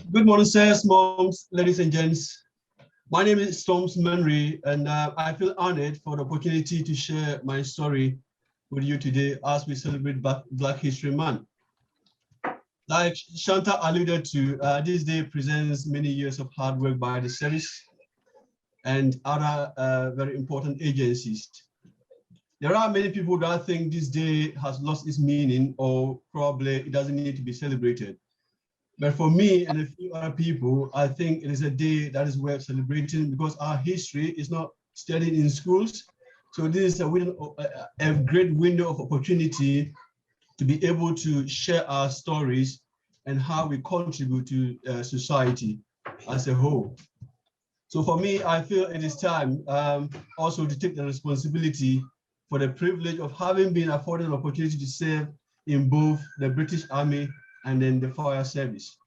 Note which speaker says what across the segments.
Speaker 1: Good morning, sirs, moms, ladies and gents. My name is Menri, and I feel honored for the opportunity to share my story with you today as we celebrate Black History Month. Like Shanta alluded to, this day presents many years of hard work by the service and other very important agencies. There are many people that think this day has lost its meaning or probably it doesn't need to be celebrated. But for me and a few other people, I think it is a day that is worth celebrating because our history is not studied in schools. So this is a great window of opportunity to be able to share our stories and how we contribute to society as a whole. So for me, I feel it is time also to take the responsibility for the privilege of having been afforded an opportunity to serve in both the British Army and then the fire service.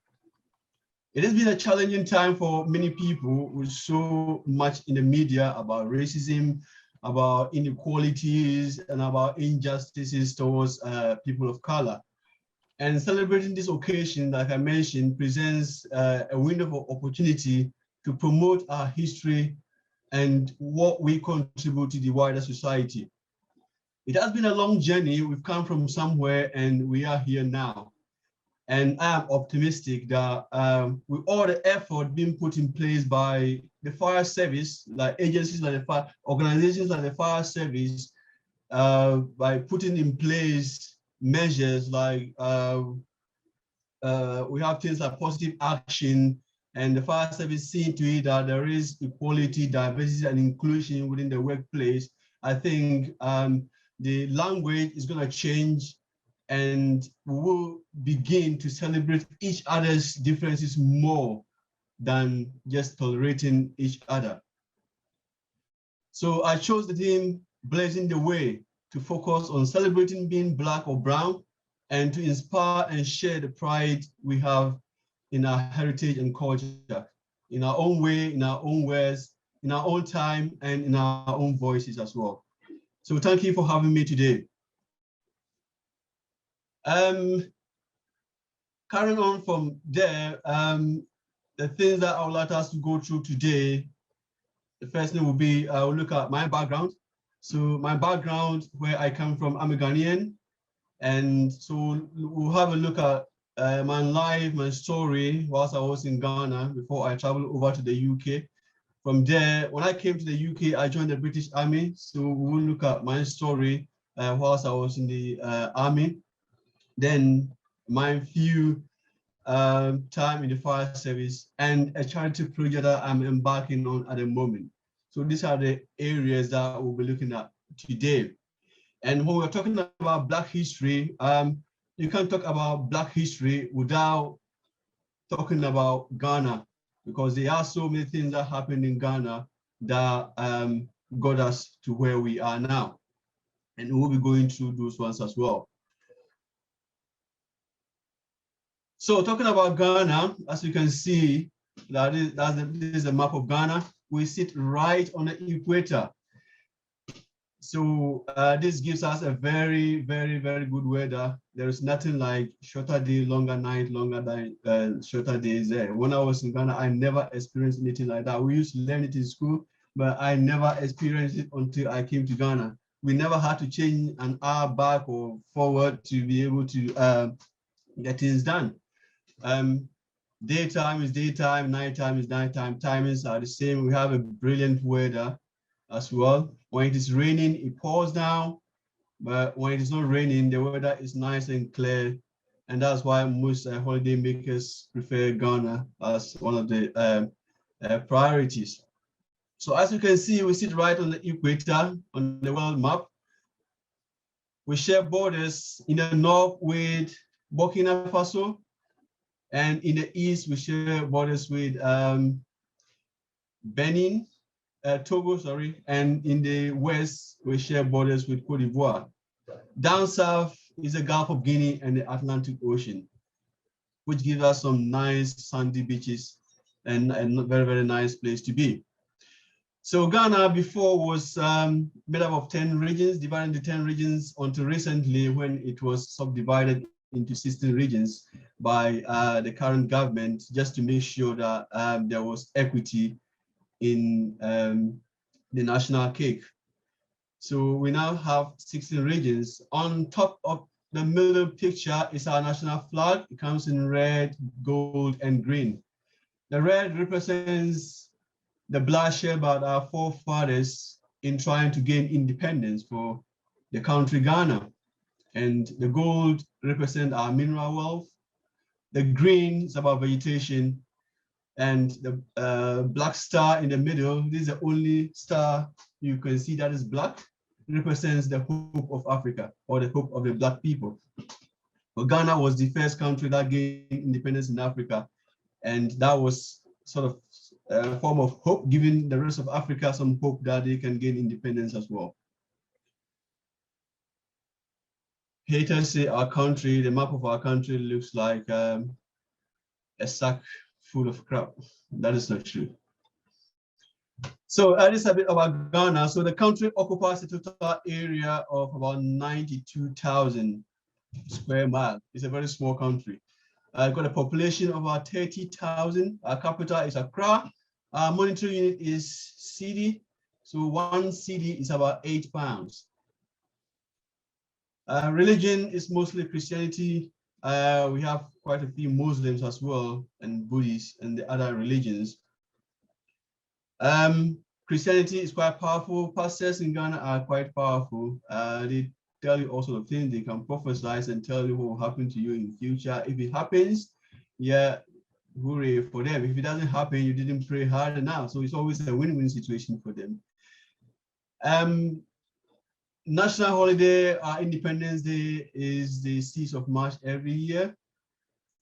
Speaker 1: It has been a challenging time for many people with so much in the media about racism, about inequalities, and about injustices towards people of color. And celebrating this occasion, like I mentioned, presents a window of opportunity to promote our history and what we contribute to the wider society. It has been a long journey. We've come from somewhere and we are here now. And I am optimistic that with all the effort being put in place by the fire service, like agencies like the fire, organizations like the fire service, by putting in place measures like we have things like positive action, and the fire service seeing to it that there is equality, diversity, and inclusion within the workplace. I think the language is going to change and we will begin to celebrate each other's differences more than just tolerating each other. So I chose the theme Blazing the Way to focus on celebrating being Black or brown and to inspire and share the pride we have in our heritage and culture, in our own way, in our own words, in our own time, and in our own voices as well. So thank you for having me today. Carrying on from there, the things that I would like us to go through today, the first thing will be, I will look at my background. So my background, where I come from, I'm a Ghanaian. And so we'll have a look at my life, my story, whilst I was in Ghana before I traveled over to the UK. From there, when I came to the UK, I joined the British Army. So we'll look at my story whilst I was in the Army. Then my few time in the fire service and a charity project that I'm embarking on at the moment. So these are the areas that we'll be looking at today. And when we're talking about Black history, you can't talk about Black history without talking about Ghana, because there are so many things that happened in Ghana that got us to where we are now. And we'll be going through those ones as well. So talking about Ghana, as you can see, this is a map of Ghana. We sit right on the equator. So this gives us a very, very, very good weather. There is nothing like shorter day, longer night, longer day, shorter days there. When I was in Ghana, I never experienced anything like that. We used to learn it in school, but I never experienced it until I came to Ghana. We never had to change an hour back or forward to be able to get things done. Daytime is daytime, nighttime is nighttime. Timings are the same. We have a brilliant weather as well. When it is raining, it pours down, but when it is not raining, the weather is nice and clear. And that's why most holiday makers prefer Ghana as one of the priorities. So as you can see, we sit right on the equator on the world map. We share borders in the north with Burkina Faso, and in the east, we share borders with Benin, Togo, sorry, and in the west, we share borders with Cote d'Ivoire. Down south is the Gulf of Guinea and the Atlantic Ocean, which gives us some nice sandy beaches and a very, very nice place to be. So Ghana before was made up of 10 regions, divided into 10 regions until recently when it was subdivided into 16 regions by the current government, just to make sure that there was equity in the national cake. So we now have 16 regions. On top of the middle picture is our national flag. It comes in red, gold, and green. The red represents the bloodshed about our forefathers in trying to gain independence for the country Ghana. And the gold represents our mineral wealth. The green is about vegetation. And the black star in the middle, this is the only star you can see that is black. It represents the hope of Africa, or the hope of the black people. But Ghana was the first country that gained independence in Africa. And that was sort of a form of hope, giving the rest of Africa some hope that they can gain independence as well. Haters say our country, the map of our country looks like a sack full of crap. That is not true. So that is a bit about Ghana. So the country occupies a total area of about 92,000 square miles. It's a very small country. Got a population of about 30,000. Our capital is Accra. Our monetary unit is cedi. So one cedi is about £8. Religion is mostly Christianity. We have quite a few Muslims as well, and Buddhists and the other religions. Christianity is quite powerful. Pastors in Ghana are quite powerful. They tell you all sorts of things. They can prophesy and tell you what will happen to you in the future. If it happens, yeah, hooray for them. If it doesn't happen, you didn't pray hard enough. So it's always a win-win situation for them. National holiday, Independence Day, is the 6th of March every year.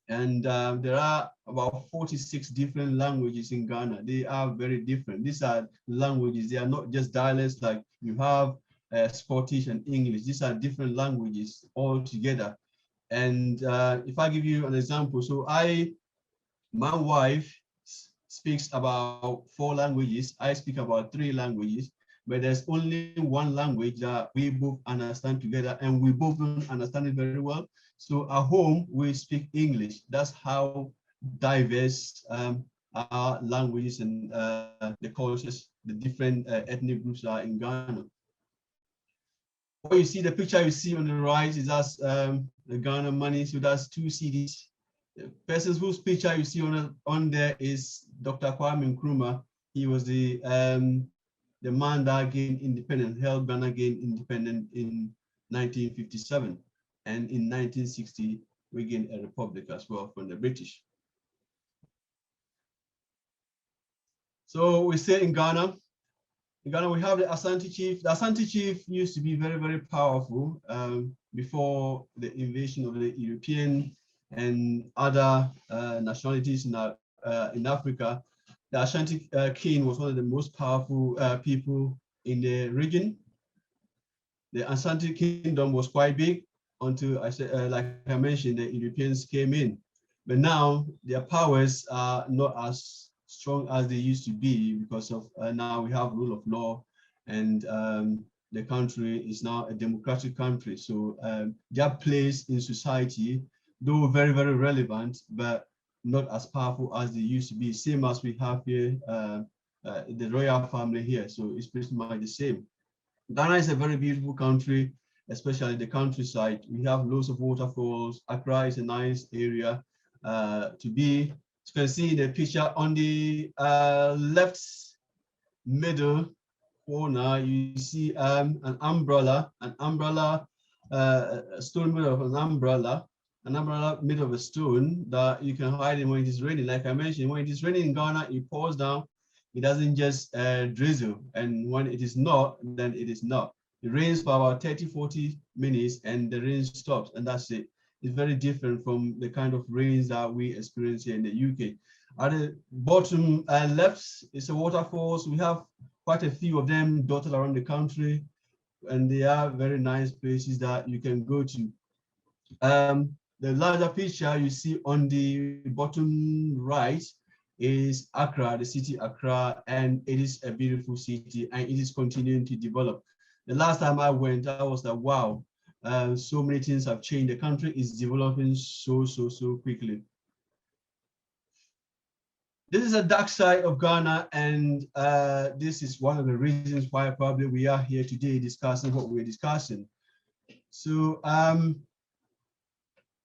Speaker 1: And there are about 46 different languages in Ghana. They are very different. These are languages. They are not just dialects like you have Scottish and English. These are different languages altogether. And if I give you an example, so my wife speaks about 4 languages. I speak about 3 languages, but there's only one language that we both understand together, and we both don't understand it very well. So at home, we speak English. That's how diverse our languages and the cultures, the different ethnic groups are in Ghana. What you see, the picture you see on the right is that's the Ghana money. So that's 2 cedis. The person whose picture you see on there is Dr. Kwame Nkrumah. He was the man that gained independence, helped Ghana gain independence in 1957. And in 1960, we gained a republic as well from the British. So we say in Ghana, we have the Asante chief. The Asante chief used to be very, very powerful before the invasion of the European and other nationalities in Africa. The Ashanti king was one of the most powerful people in the region. The Asante kingdom was quite big until, like I mentioned, the Europeans came in. But now their powers are not as strong as they used to be because of now we have rule of law, and the country is now a democratic country. So their place in society, though very, very relevant, but not as powerful as they used to be. Same as we have here, the royal family here. So it's pretty much the same. Ghana is a very beautiful country, especially the countryside. We have loads of waterfalls. Accra is a nice area to be. As you can see in the picture on the left middle corner, you see an umbrella, a stone made of an umbrella made of a stone that you can hide in when it is raining. Like I mentioned, when it is raining in Ghana, it pours down. It doesn't just drizzle. And when it is not, then it is not. It rains for about 30, 40 minutes and the rain stops, and that's it. It's very different from the kind of rains that we experience here in the UK. At the bottom left is a waterfalls. We have quite a few of them dotted around the country, and they are very nice places that you can go to. The larger picture you see on the bottom right is Accra, the city Accra, and it is a beautiful city and it is continuing to develop. The last time I went, I was like, wow, So many things have changed. The country is developing so quickly. This is a dark side of Ghana, and this is one of the reasons why probably we are here today discussing what we're discussing. So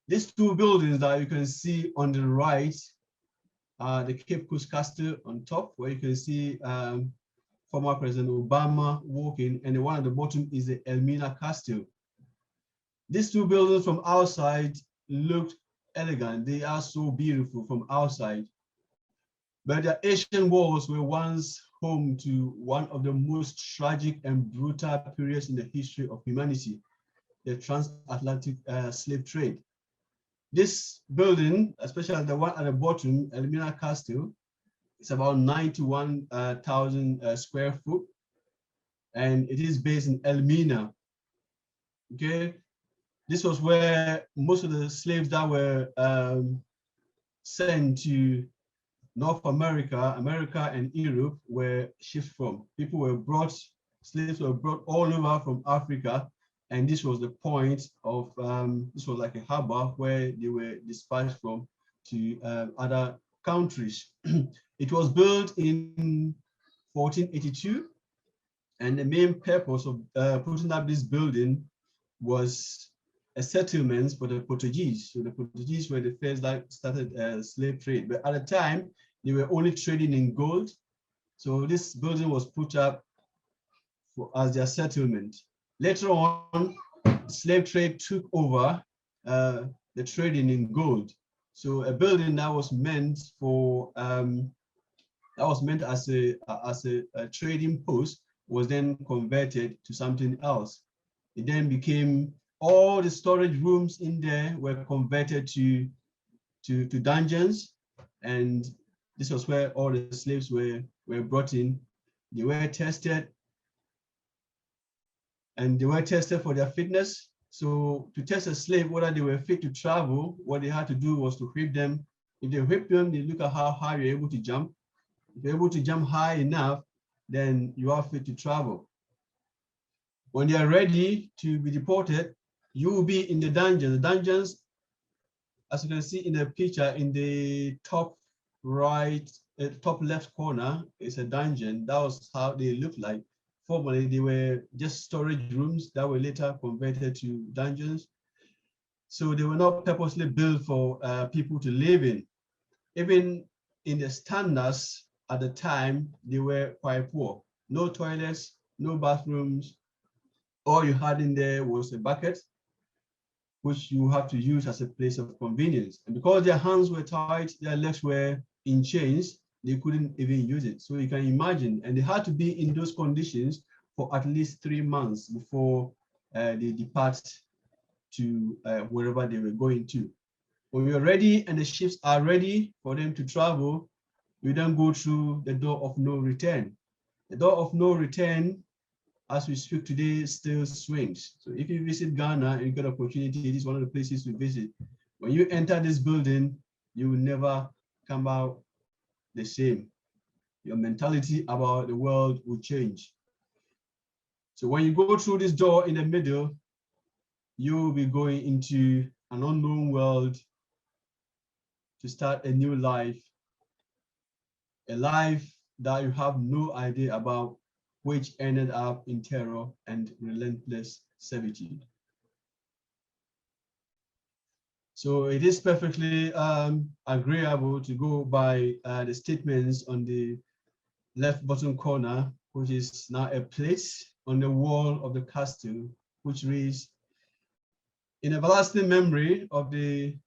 Speaker 1: these two buildings that you can see on the right, the Cape Coast Castle on top, where you can see former President Obama walking, and the one at the bottom is the Elmina Castle. These two buildings from outside looked elegant. They are so beautiful from outside. But the ancient walls were once home to one of the most tragic and brutal periods in the history of humanity, the transatlantic slave trade. This building, especially the one at the bottom, Elmina Castle, it's about 91,000 square foot, and it is based in Elmina. Okay, this was where most of the slaves that were sent to North America, America and Europe were shipped from. People were brought, slaves were brought all over from Africa, and this was the point of, this was like a harbor where they were dispatched from to other countries. It was built in 1482, and the main purpose of putting up this building was a settlement for the Portuguese. So the Portuguese were the first that started slave trade, but at the time they were only trading in gold. So this building was put up as their settlement. Later on, slave trade took over the trading in gold. So a building that was meant for as a trading post was then converted to something else. It then became, all the storage rooms in there were converted to dungeons, and this was where all the slaves were brought in. They were tested, and they were tested for their fitness. So to test a slave whether they were fit to travel, what they had to do was to whip them. If they whip them, they look at how high you're able to jump. If you're able to jump high enough, then you are fit to travel. When they are ready to be deported, you will be in the dungeons. The dungeons, as you can see in the picture, in the top right, top left corner is a dungeon. That was how they looked like. Formerly, they were just storage rooms that were later converted to dungeons. So they were not purposely built for people to live in. Even in the standards at the time, they were quite poor. No toilets, no bathrooms. All you had in there was a bucket, which you have to use as a place of convenience. And because their hands were tied, their legs were in chains, they couldn't even use it. So you can imagine, and they had to be in those conditions for at least 3 months before they depart to wherever they were going to. When you're ready and the ships are ready for them to travel, you then go through the door of no return. The door of no return, as we speak today, still swings. So if you visit Ghana and you get an opportunity, it is one of the places to visit. When you enter this building, you will never come out the same. Your mentality about the world will change. So when you go through this door in the middle, you will be going into an unknown world to start a new life, a life that you have no idea about, which ended up in terror and relentless servitude. So it is perfectly agreeable to go by the statements on the left bottom corner, which is now a plate on the wall of the castle, which reads, "In everlasting memory of the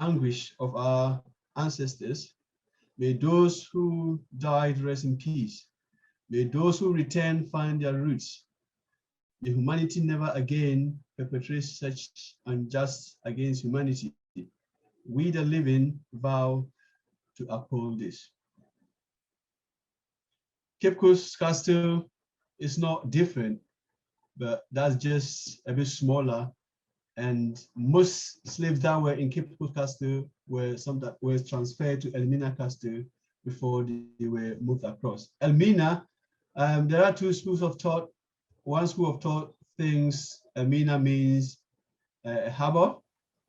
Speaker 1: anguish of our ancestors, may those who died rest in peace. May those who return find their roots. May humanity never again perpetrate such unjust against humanity. We the living vow to uphold this." Cape Coast Castle is not different, but that's just a bit smaller. And most slaves that were in Cape Coast Castle were some that were transferred to Elmina Castle before they were moved across. Elmina, there are two schools of thought. One school of thought thinks Elmina means a harbor.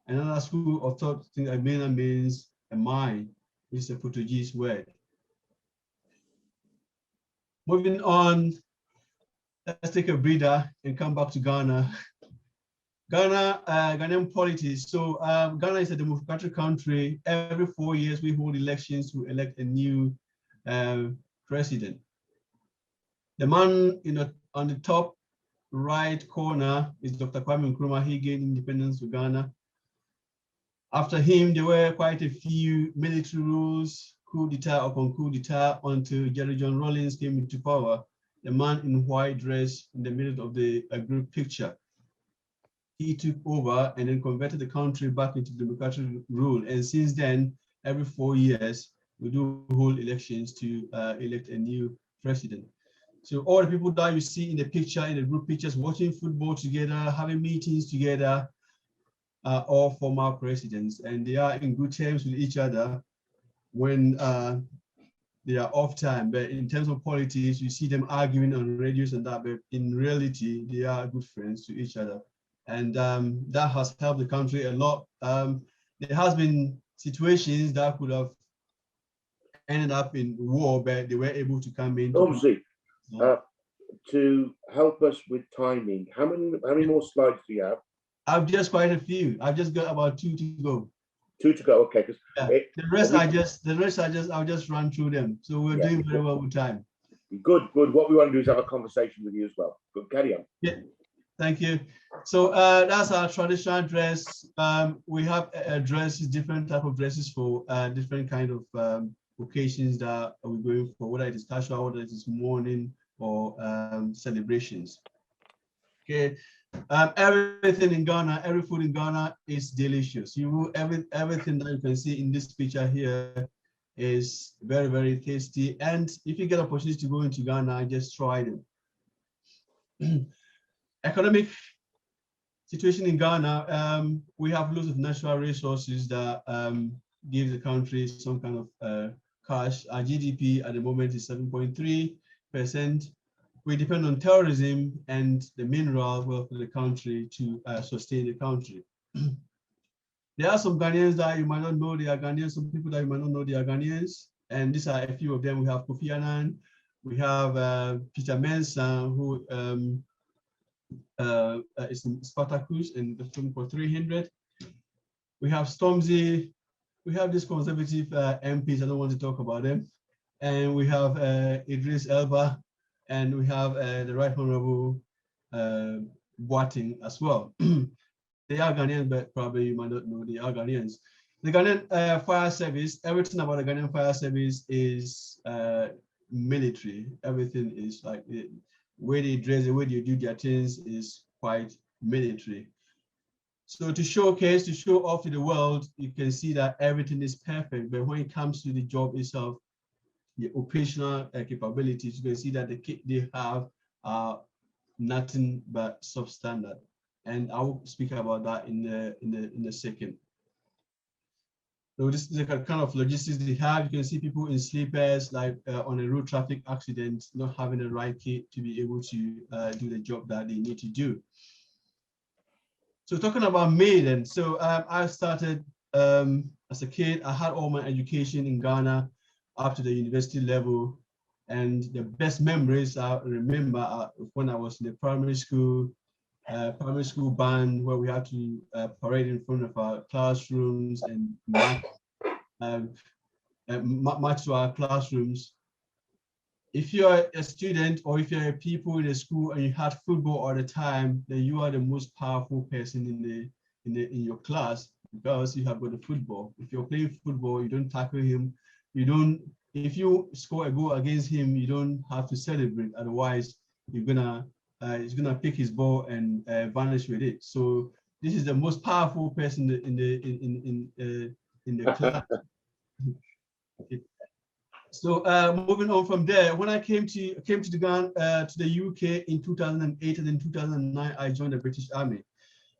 Speaker 1: Another school of thought think a mina means a mine, which is a Portuguese word. Moving on, let's take a breather and come back to Ghana. Ghanaian politics. So Ghana is a democratic country. Every 4 years, we hold elections to elect a new president. The man on the top right corner is Dr. Kwame Nkrumah. He gained independence to Ghana. After him, there were quite a few military rules, coup d'etat upon coup d'etat, until Jerry John Rawlings came into power, the man in white dress in the middle of the group picture. He took over and then converted the country back into democratic rule. And since then, every 4 years, we do hold elections to elect a new president. So all the people that you see in the picture, in the group pictures, watching football together, having meetings together, are all former presidents, and they are in good terms with each other when they are off time. But in terms of politics, you see them arguing on radios and that, but in reality, they are good friends to each other. And that has helped the country a lot. There has been situations that could have ended up in war, but they were able to come in.
Speaker 2: Obviously, to help us with timing, how many more slides do you have?
Speaker 1: I've just quite a few. I've just got about 2 to go.
Speaker 2: 2 to go. Okay.
Speaker 1: Yeah. The rest I'll just run through them. So we're doing very well with time.
Speaker 2: Good. What we want to do is have a conversation with you as well. Good. Carry on.
Speaker 1: Yeah. Thank you. So that's our traditional dress. We have dresses, different type of dresses for different kind of occasions that we're going for, whether it is casual, whether it is mourning or celebrations. Okay. Everything in Ghana, every food in Ghana is delicious. Everything that you can see in this picture here is very, very tasty. And if you get an opportunity to go into Ghana, just try them. Economic situation in Ghana, we have lots of natural resources that give the country some kind of cash. Our GDP at the moment is 7.3%. We depend on tourism and the mineral wealth of the country to sustain the country. There are some Ghanaians that you might not know they are Ghanaians, some people that you might not know they are Ghanaians, and these are a few of them. We have Kofi Annan, we have Peter Mensah, who is in Spartacus in the film for 300. We have Stormzy, we have these conservative MPs, I don't want to talk about them, and we have Idris Elba, and we have the Right Honorable Boateng as well. They are Ghanaians, but probably you might not know they are Ghanaians. The Ghanaian fire service, everything about the Ghanaian fire service is military. Everything is like the way they dress, the way they do their things is quite military. So to showcase, to show off to the world, you can see that everything is perfect. But when it comes to the job itself, the operational capabilities, you can see that the kit they have are nothing but substandard, and I will speak about that in a second. So this is the kind of logistics they have. You can see people in sleepers, like on a road traffic accident, not having the right kit to be able to do the job that they need to do. So talking about me then, so I started as a kid. I had all my education in Ghana up to the university level, and the best memories I remember are when I was in the primary school band, where we had to parade in front of our classrooms and march to our classrooms. If you're a student or if you're a pupil in a school and you had football all the time, then you are the most powerful person in your class because you have got the football. If you're playing football, you don't tackle him. If you score a goal against him, you don't have to celebrate. Otherwise, he's gonna pick his ball and vanish with it. So this is the most powerful person in the class. So moving on from there, when I came to the UK in 2008, and in 2009 I joined the British Army.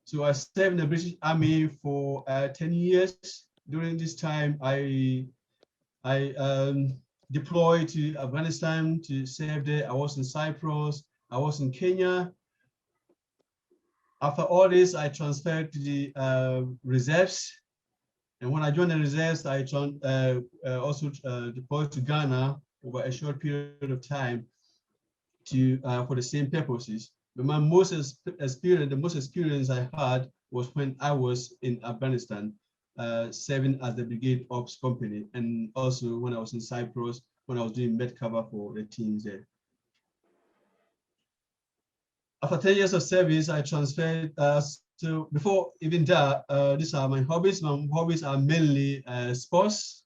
Speaker 1: So I served in the British Army for 10 years. During this time, I deployed to Afghanistan to serve there. I was in Cyprus. I was in Kenya. After all this, I transferred to the reserves. And when I joined the reserves, I also deployed to Ghana over a short period of time to for the same purposes. But my most experience I had was when I was in Afghanistan, serving as the brigade ops company, and also when I was in Cyprus, when I was doing med cover for the teams there. After 10 years of service, I transferred. So before even that, these are my hobbies. My hobbies are mainly sports.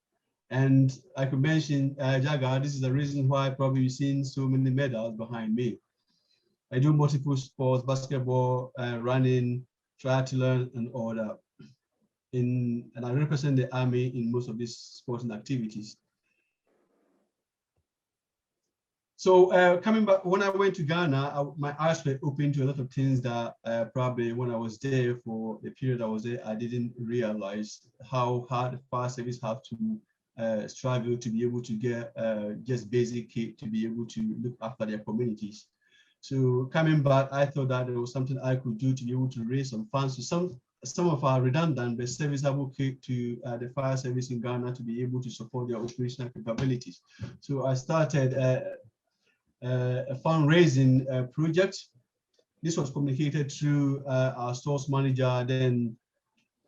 Speaker 1: And I could mention Jaga. This is the reason why probably you've seen so many medals behind me. I do multiple sports, basketball, running, triathlon, and all that. And I represent the Army in most of these sporting activities. So coming back, when I went to Ghana, my eyes were open to a lot of things that probably when I was there for the period I was there, I didn't realize how hard the fire service have to struggle to be able to get just basic kit to be able to look after their communities. So coming back, I thought that there was something I could do to be able to raise some funds to some of our redundant but serviceable kit to the fire service in Ghana to be able to support their operational capabilities. So I started a fundraising project. This was communicated through our stores manager. Then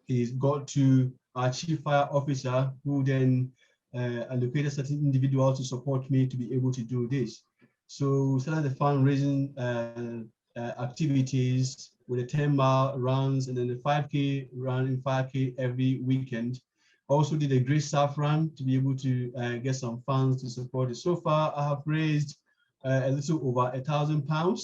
Speaker 1: he got to our chief fire officer, who then allocated certain individuals to support me to be able to do this. So we started the fundraising activities with the 10-mile runs and then the 5K run in 5K every weekend. Also did a great staff run to be able to get some funds to support it. So far, I have raised a little over £1,000.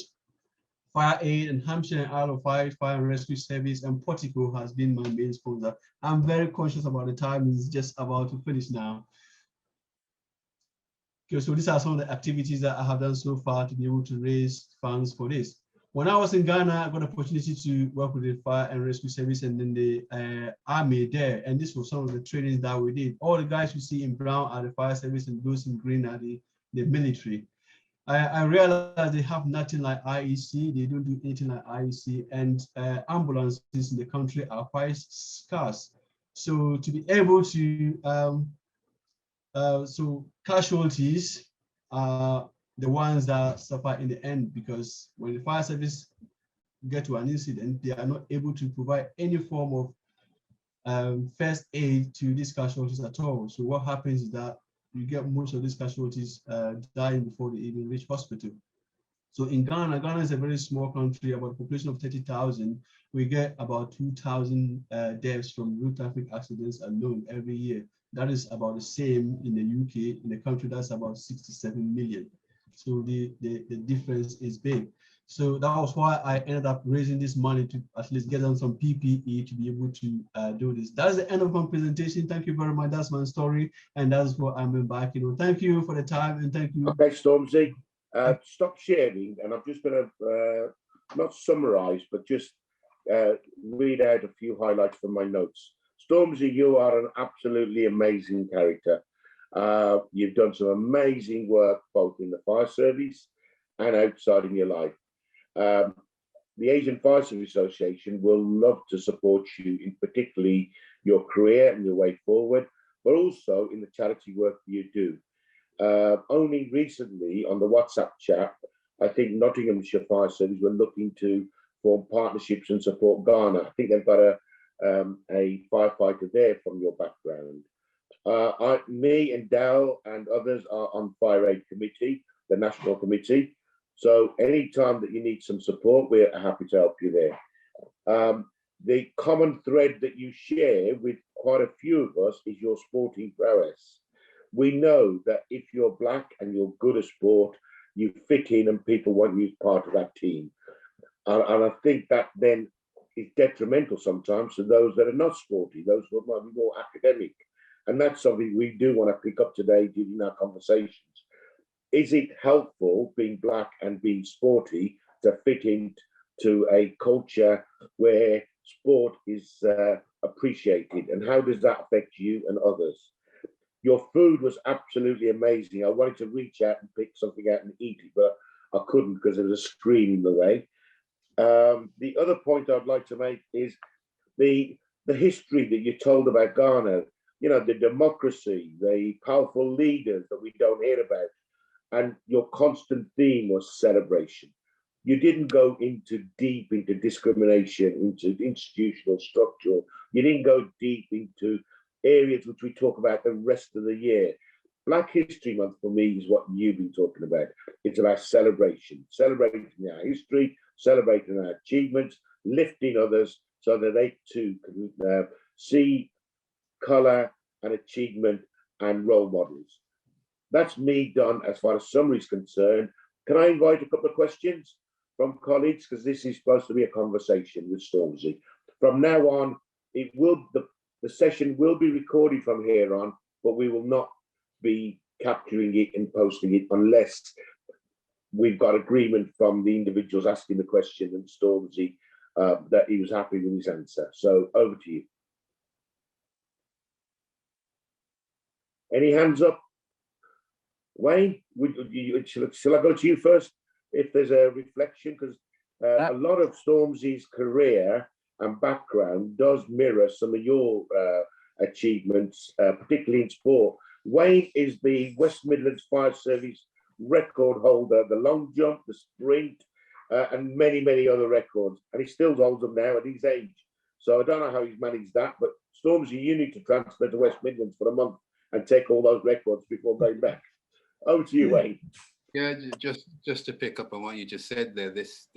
Speaker 1: Fire Aid and Hampshire and Isle of Wight Fire and Rescue Service and Portico has been my main sponsor. I'm very conscious about the time. It's just about to finish now. Okay, so these are some of the activities that I have done so far to be able to raise funds for this. When I was in Ghana, I got an opportunity to work with the Fire and Rescue Service and then the Army there. And this was some of the trainings that we did. All the guys you see in brown are the fire service and those in green are the military. I realized they have nothing like IEC. They don't do anything like IEC, and ambulances in the country are quite scarce. So to be able to, so casualties are the ones that suffer in the end, because when the fire service get to an incident, they are not able to provide any form of first aid to these casualties at all. So what happens is that you get most of these casualties dying before they even reach hospital. So in Ghana, Ghana is a very small country, about a population of 30,000. We get about 2,000 deaths from road traffic accidents alone every year. That is about the same in the UK. In the country, that's about 67 million. So the difference is big. So that was why I ended up raising this money to at least get on some PPE to be able to do this. That's the end of my presentation. Thank you very much. That's my story, and that's what I'm back. Thank you for the time, and thank you.
Speaker 2: Okay, Stormzy, stop sharing, and I'm just going to not summarize, but just read out a few highlights from my notes. Stormzy, you are an absolutely amazing character. You've done some amazing work both in the fire service and outside in your life. The Asian Fire Service Association will love to support you in particularly your career and your way forward, but also in the charity work that you do. Only recently on the WhatsApp chat, I think Nottinghamshire Fire Service were looking to form partnerships and support Ghana. I think they've got a firefighter there from your background. Me and Dal and others are on Fire Aid Committee, the National Committee. So anytime that you need some support, we're happy to help you there. The common thread that you share with quite a few of us is your sporting prowess. We know that if you're black and you're good at sport, you fit in and people want you as part of that team. And I think that then is detrimental sometimes to those that are not sporty, those who might be more academic. And that's something we do want to pick up today during our conversations. Is it helpful being black and being sporty to fit into a culture where sport is appreciated? And how does that affect you and others? Your food was absolutely amazing. I wanted to reach out and pick something out and eat it, but I couldn't because there was a screen in the way. The other point I'd like to make is the history that you told about Ghana, you know, the democracy, the powerful leaders that we don't hear about, and your constant theme was celebration. You didn't go deep into discrimination, into institutional structure. You didn't go deep into areas which we talk about the rest of the year. Black History Month for me is what you've been talking about. It's about celebration, celebrating our history, celebrating our achievements, lifting others so that they too can see colour and achievement and role models. That's me done as far as summary is concerned. Can I invite a couple of questions from colleagues? Because this is supposed to be a conversation with Stormzy. From now on, the session will be recorded from here on, but we will not be capturing it and posting it unless we've got agreement from the individuals asking the question and Stormzy that he was happy with his answer. So over to you. Any hands up? Wayne, shall I go to you first if there's a reflection? Because a lot of Stormzy's career and background does mirror some of your achievements, particularly in sport. Wayne is the West Midlands Fire Service record holder, the long jump, the sprint, and many, many other records. And he still holds them now at his age. So I don't know how he's managed that, but Stormzy, you need to transfer to West Midlands for a month and take all those records before going back. Over to you, Wayne.
Speaker 3: Yeah, just to pick up on what you just said there, this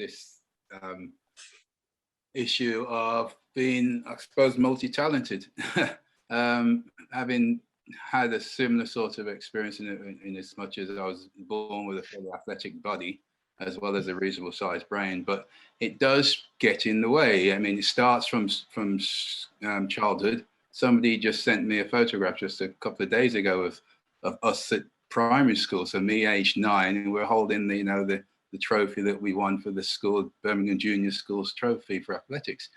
Speaker 3: issue of being, I suppose, multi-talented, having had a similar sort of experience in as much as I was born with a fairly athletic body as well as a reasonable sized brain, but it does get in the way. I mean, it starts from childhood. Somebody just sent me a photograph just a couple of days ago of us at primary school, so me aged 9, and we're holding the trophy that we won for the school, Birmingham Junior School's trophy for athletics.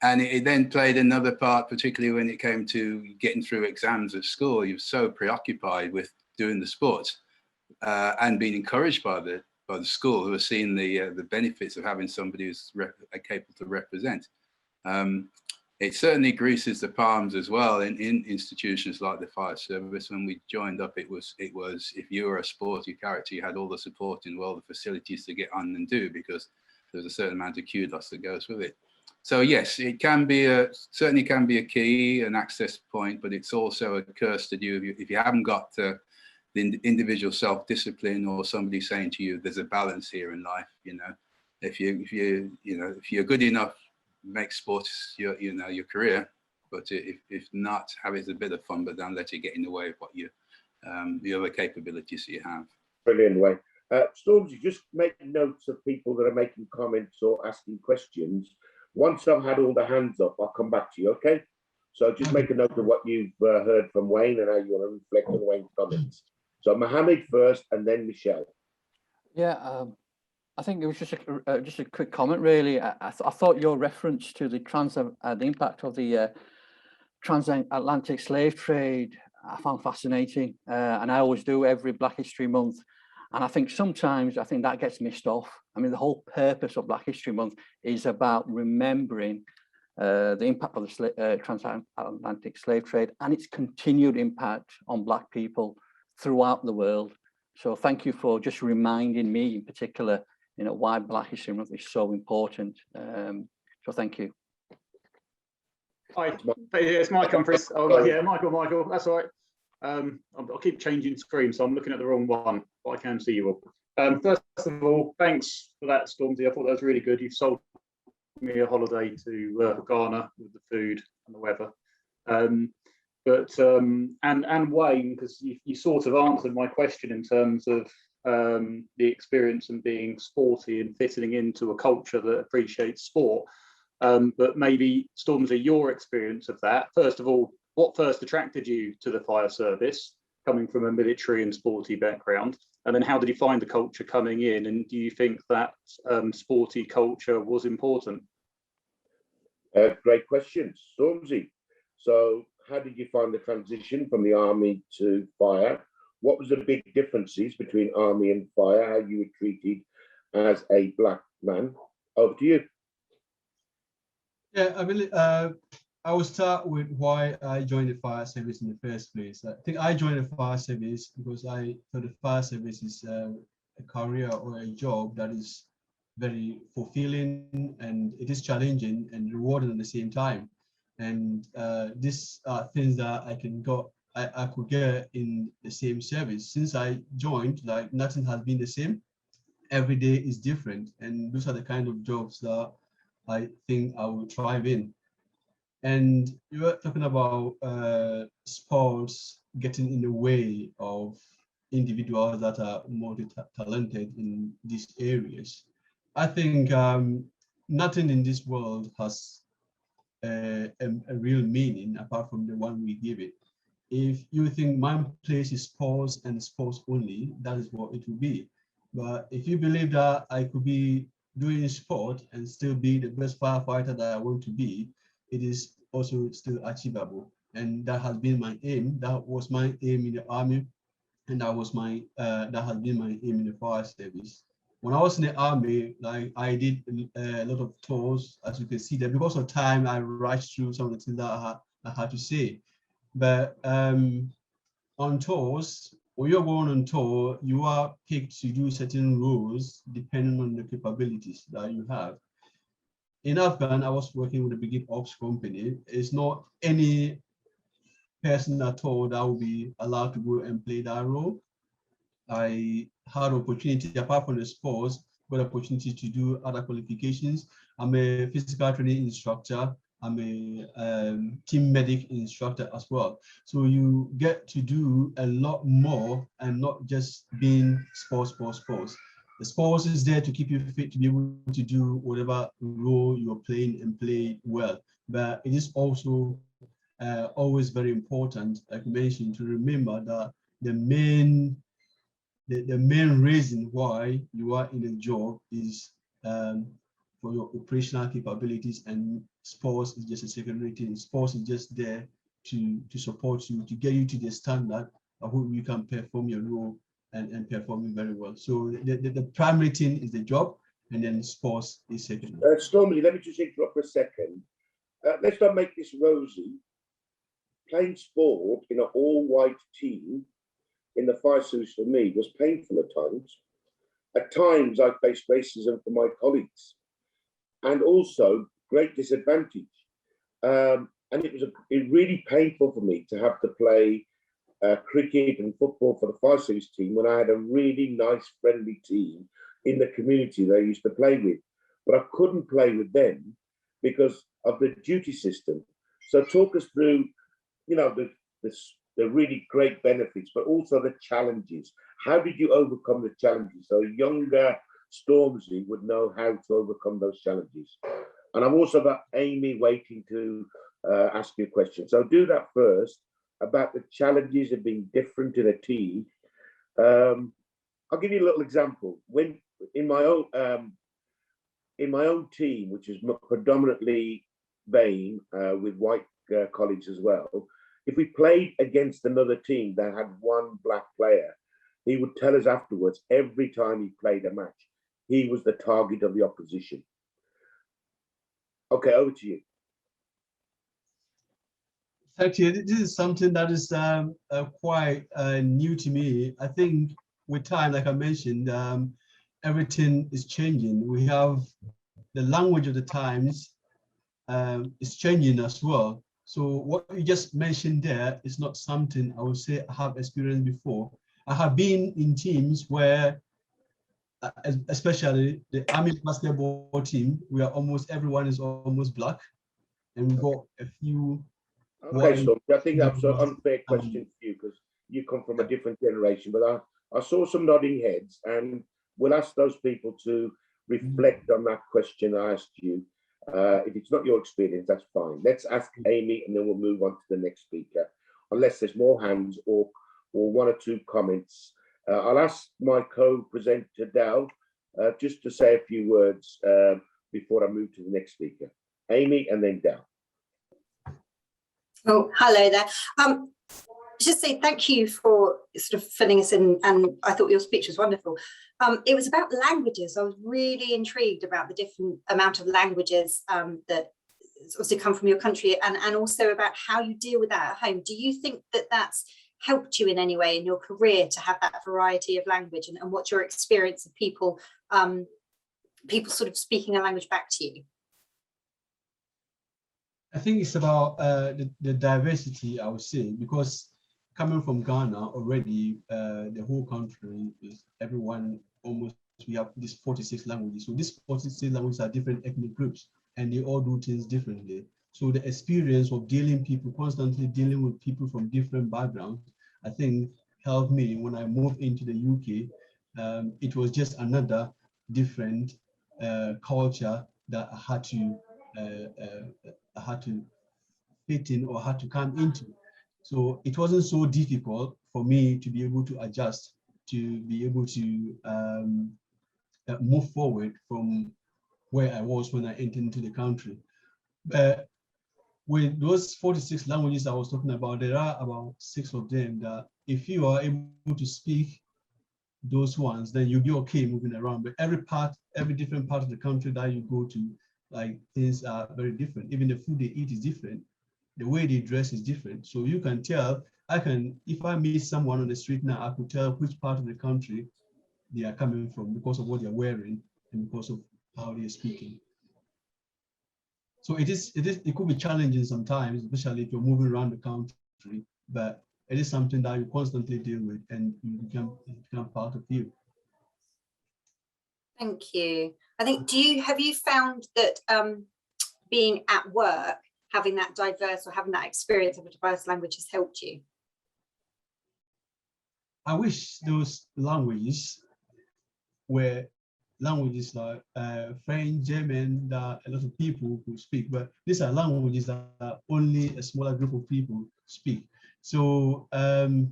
Speaker 3: And it then played another part, particularly when it came to getting through exams at school. You were so preoccupied with doing the sports and being encouraged by the school, who were seeing the benefits of having somebody who's capable to represent. It certainly greases the palms as well in institutions like the fire service. When we joined up, it was if you were a sporty character, you had all the support in the world, the facilities to get on and do, because there's a certain amount of kudos that goes with it. So yes, it can be certainly can be a key, an access point, but it's also a curse to do if you haven't got the individual self-discipline, or somebody saying to you, "There's a balance here in life." You know, if you're good enough, make sports your career, but if not, have it a bit of fun, but don't let it get in the way of what the other capabilities you have.
Speaker 2: Brilliant, Wayne. Stormzy, just make notes of people that are making comments or asking questions. Once I've had all the hands up, I'll come back to you, okay? So just make a note of what you've heard from Wayne and how you want to reflect on Wayne's comments. So Mohammed first, and then Michelle.
Speaker 4: Yeah, I think it was just a quick comment, really. I thought your reference to the impact of the transatlantic slave trade, I found fascinating, and I always do every Black History Month. And I think sometimes that gets missed off. I mean, the whole purpose of Black History Month is about remembering the impact of the transatlantic slave trade and its continued impact on Black people throughout the world. So thank you for just reminding me in particular, why Black History Month is so important. So thank you.
Speaker 5: Hi, it's Mike Humphries. Oh, yeah, Michael, that's all right. I'll keep changing screens, so I'm looking at the wrong one, but I can see you all. First of all, thanks for that, Stormzy. I thought that was really good. You've sold me a holiday to Ghana with the food and the weather. And Wayne, because you sort of answered my question in terms of the experience and being sporty and fitting into a culture that appreciates sport. But maybe, Stormzy, your experience of that. First of all, what first attracted you to the fire service, coming from a military and sporty background? And then how did you find the culture coming in? And do you think that sporty culture was important?
Speaker 2: Great question, Stormzy. So how did you find the transition from the army to fire? What was the big differences between army and fire, how you were treated? as a black man. Over to you.
Speaker 1: Yeah, I will start with why I joined the fire service in the first place. I think I joined the fire service because I thought the fire service is a career or a job that is very fulfilling, and it is challenging and rewarding at the same time. And these are things that I could get in the same service. Since I joined, like nothing has been the same. Every day is different, and those are the kind of jobs that I think I will thrive in. And you were talking about sports getting in the way of individuals that are multi-talented in these areas. I think nothing in this world has a real meaning apart from the one we give it. If you think my place is sports and sports only, that is what it will be. But if you believe that I could be doing sport and still be the best firefighter that I want to be, it is also still achievable. And that has been my aim. That was my aim in the army, and that has been my aim in the fire service. When I was in the army, like I did a lot of tours, as you can see there. Because of time, I rushed through some of the things that I had to say. But on tours, when you're going on tour, you are picked to do certain roles depending on the capabilities that you have. In Afghan, I was working with a brigade ops company. It's not any person at all that will be allowed to go and play that role. I had opportunity, apart from the sports, got opportunity to do other qualifications. I'm a physical training instructor. I'm a team medic instructor as well. So you get to do a lot more and not just being sports. The sports is there to keep you fit, to be able to do whatever role you're playing and play well. But it is also always very important, like you mentioned, to remember that the main reason why you are in a job is for your operational capabilities, and sports is just a secondary thing. Sports is just there to support you, to get you to the standard of who you can perform your role and perform it very well. So the primary thing is the job, and then sports is secondary.
Speaker 2: Stormy, let me just interrupt for a second. Let's not make this rosy. Playing sport in an all-white team in the fire service for me was painful at times. At times, I faced racism from my colleagues, and also great disadvantage. And it was really painful for me to have to play cricket and football for the fire service team when I had a really nice, friendly team in the community that I used to play with. But I couldn't play with them because of the duty system. So talk us through, you know, the really great benefits, but also the challenges. How did you overcome the challenges? So younger Stormzy would know how to overcome those challenges. And I've also got Amy waiting to ask you a question. So do that first, about the challenges of being different in a team. I'll give you a little example. When in my own team, which is predominantly BAME with white colleagues as well, if we played against another team that had one black player, he would tell us afterwards, every time he played a match, he was the target of the opposition. Okay, over to you.
Speaker 1: Actually, this is something that is quite new to me. I think with time, like I mentioned, everything is changing. We have the language of the times is changing as well. So what you just mentioned there is not something I would say I have experienced before. I have been in teams where, especially the Army basketball team, everyone is almost black, and we've got a few.
Speaker 2: Okay, so I think that's an unfair question for you because you come from a different generation, but I saw some nodding heads, and we'll ask those people to reflect on that question I asked you. If it's not your experience, that's fine. Let's ask Amy, and then we'll move on to the next speaker, unless there's more hands or one or two comments. I'll ask my co-presenter, Dal, just to say a few words before I move to the next speaker. Amy, and then Dal.
Speaker 6: Oh, hello there. Just say thank you for sort of filling us in, and I thought your speech was wonderful. It was about languages. I was really intrigued about the different amount of languages that obviously come from your country, and also about how you deal with that at home. Do you think that that's helped you in any way in your career to have that variety of language, and what's your experience of people sort of speaking a language back to you?
Speaker 1: I think it's about the diversity, I would say, because coming from Ghana already, the whole country is everyone almost, we have these 46 languages. So these 46 languages are different ethnic groups and they all do things differently. So the experience of constantly dealing with people from different backgrounds, I think helped me when I moved into the UK. It was just another different culture that I had to fit in or had to come into. So it wasn't so difficult for me to be able to adjust, to be able to move forward from where I was when I entered into the country. But with those 46 languages I was talking about, there are about 6 of them that if you are able to speak those ones, then you'll be okay moving around. But every different part of the country that you go to, like, things are very different. Even the food they eat is different. The way they dress is different. So you can tell, if I meet someone on the street now, I could tell which part of the country they are coming from because of what they're wearing and because of how they're speaking. So it could be challenging sometimes, especially if you're moving around the country, but it is something that you constantly deal with and it become part of you.
Speaker 6: Thank you. I think, have you found that being at work, having that diverse or having that experience of a diverse language has helped you?
Speaker 1: I wish those languages were languages like French, German, that a lot of people could speak, but these are languages that only a smaller group of people speak. So the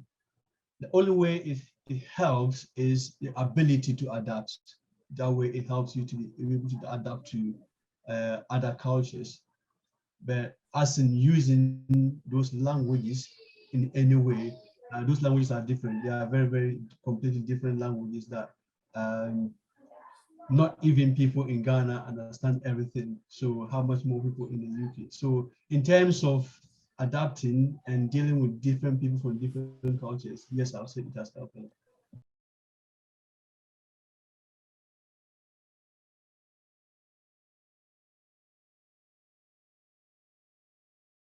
Speaker 1: only way it helps is the ability to adapt. That way it helps you to be able to adapt to other cultures. But as in using those languages in any way, those languages are different. They are very, very completely different languages that not even people in Ghana understand everything. So how much more people in the UK? So in terms of adapting and dealing with different people from different cultures, yes, I'll say it has helped.